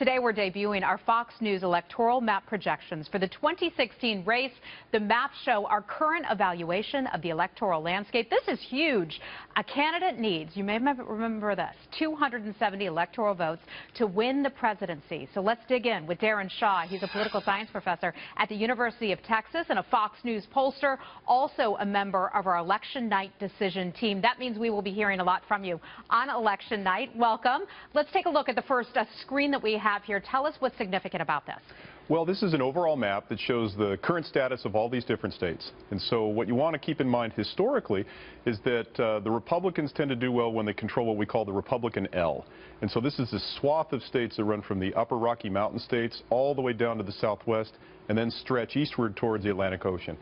Today we're debuting our Fox News electoral map projections for the 2016 race. The maps show our current evaluation of the electoral landscape. This is huge. A candidate needs, you may remember this, 270 electoral votes to win the presidency. So let's dig in with Darren Shaw. He's a political science professor at the University of Texas and a Fox News pollster, also a member of our election night decision team. That means we will be hearing a lot from you on election night. Welcome. Let's take a look at the first screen that we have here. Tell us what's significant about this. Well, this is an overall map that shows the current status of all these different states. And so what you want to keep in mind historically is that the Republicans tend to do well when they control what we call the Republican L. And so this is a swath of states that run from the upper Rocky Mountain states all the way down to the southwest and then stretch eastward towards the Atlantic Ocean.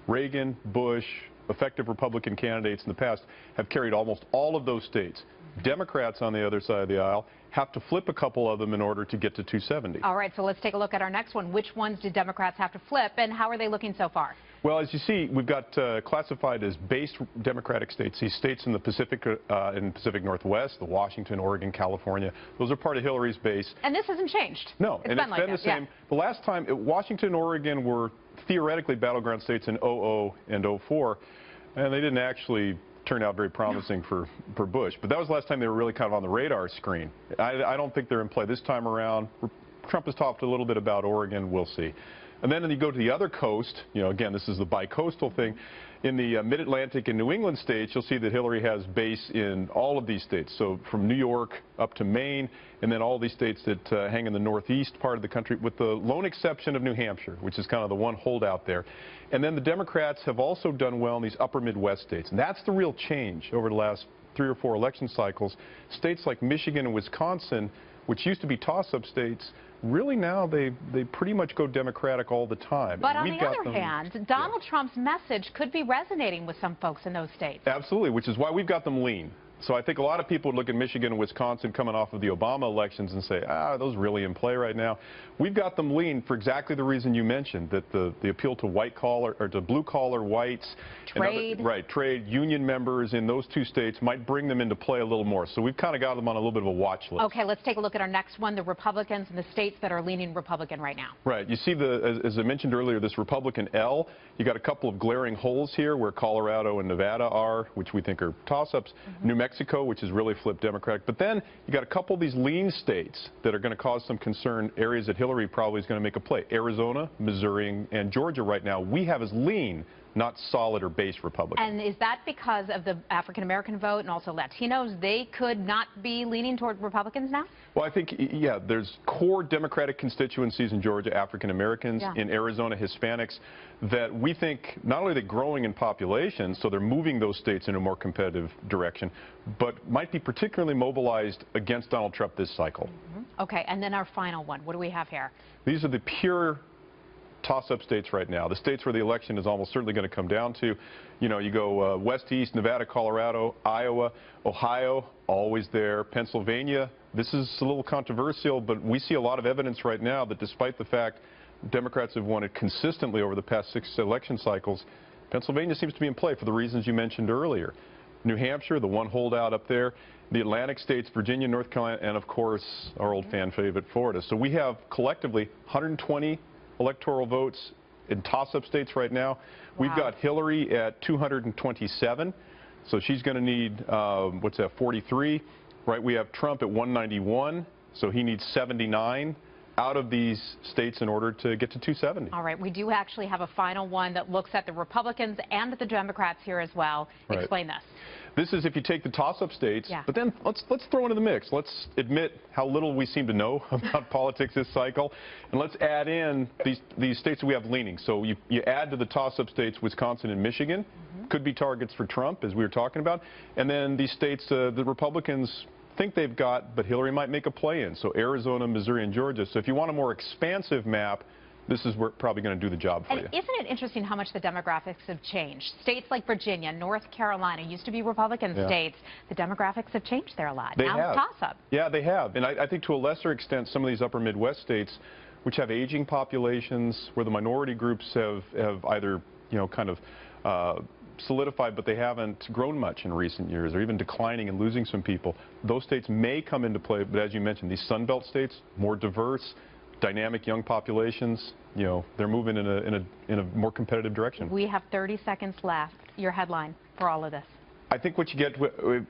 Reagan, Bush, effective Republican candidates in the past have carried almost all of those states. Democrats on the other side of the aisle have to flip a couple of them in order to get to 270. All right, so let's take a look at our next one. Which ones do Democrats have to flip, and how are they looking so far? Well, as you see, we've got classified as base Democratic states. These states in the Pacific Northwest, the Washington, Oregon, California, those are part of Hillary's base. And this hasn't changed. No, it's been the same. Yeah. The last time, Washington and Oregon were theoretically battleground states in 00 and 04, and they didn't actually turn out very promising for Bush. But that was the last time they were really kind of on the radar screen. I don't think they're in play this time around. Trump has talked a little bit about Oregon. We'll see. And then when you go to the other coast, you know, again, this is the bi-coastal thing. In the mid-Atlantic and New England states, you'll see that Hillary has base in all of these states. So from New York up to Maine, and then all these states that hang in the northeast part of the country, with the lone exception of New Hampshire, which is kind of the one holdout there. And then the Democrats have also done well in these upper Midwest states. And that's the real change over the last 3 or 4 election cycles. States like Michigan and Wisconsin, which used to be toss-up states, really now they pretty much go Democratic all the time. But on the other hand, Donald Trump's message could be resonating with some folks in those states. Absolutely, which is why we've got them lean. So I think a lot of people would look at Michigan and Wisconsin coming off of the Obama elections and say, are those really in play right now? We've got them lean for exactly the reason you mentioned, that the appeal to white collar or to blue collar whites, trade, trade union members in those 2 states might bring them into play a little more. So we've kind of got them on a little bit of a watch list. Okay, let's take a look at our next one, the Republicans and the states that are leaning Republican right now. Right. You see, as I mentioned earlier, this Republican L, you got a couple of glaring holes here where Colorado and Nevada are, which we think are toss-ups. New Mexico, which is really flipped Democratic. But then you got a couple of these lean states that are going to cause some concern, areas that Hillary probably is going to make a play. Arizona, Missouri, and Georgia right now we have as lean, not solid or base Republican. And is that because of the African-American vote and also Latinos? They could not be leaning toward Republicans now? Well, I think, yeah, there's core Democratic constituencies in Georgia, African-Americans, in Arizona, Hispanics, that we think not only are they growing in population, so they're moving those states in a more competitive direction, but might be particularly mobilized against Donald Trump this cycle. Okay, and then our final one. What do we have here? These are the pure toss-up states right now, the states where the election is almost certainly going to come down to. You know, you go west to east, Nevada, Colorado, Iowa, Ohio, always there, Pennsylvania. This is a little controversial, but we see a lot of evidence right now that despite the fact Democrats have won it consistently over the past 6 election cycles, Pennsylvania seems to be in play for the reasons you mentioned earlier. New Hampshire, the one holdout up there, the Atlantic states, Virginia, North Carolina, and of course our old fan favorite, Florida. So we have collectively 120 electoral votes in toss-up states right now. Wow. We've got Hillary at 227, so she's going to need, 43, right? We have Trump at 191, so he needs 79 out of these states in order to get to 270. All right, we do actually have a final one that looks at the Republicans and the Democrats here as well. Right. Explain this. This is if you take the toss-up states, but then let's throw into the mix. Let's admit how little we seem to know about politics this cycle, and let's add in these states that we have leaning. So you add to the toss-up states Wisconsin and Michigan, could be targets for Trump, as we were talking about, and then these states the Republicans think they've got, but Hillary might make a play in. So Arizona, Missouri, and Georgia. So if you want a more expansive map, this is probably going to do the job for you. And isn't it interesting how much the demographics have changed? States like Virginia, North Carolina used to be Republican states. The demographics have changed there a lot. They now have. It's toss-up. Yeah, they have. And I think to a lesser extent, some of these upper Midwest states, which have aging populations, where the minority groups have either, you know, kind of solidified, but they haven't grown much in recent years. They're even declining and losing some people. Those states may come into play, but as you mentioned, these Sun Belt states, more diverse, dynamic young populations, you know, they're moving in a more competitive direction. We have 30 seconds left. Your headline for all of this. I think what you get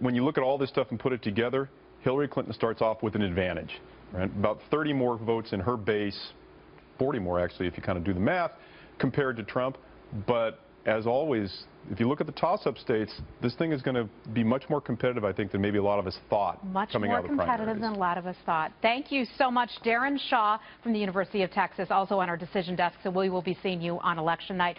when you look at all this stuff and put it together, Hillary Clinton starts off with an advantage, right? About 30 more votes in her base, 40 more actually if you kind of do the math, compared to Trump. But as always, if you look at the toss-up states, this thing is going to be much more competitive, I think, than maybe a lot of us thought coming out of the primaries. Much more competitive than a lot of us thought. Thank you so much, Darren Shaw from the University of Texas, also on our decision desk, so we will be seeing you on election night.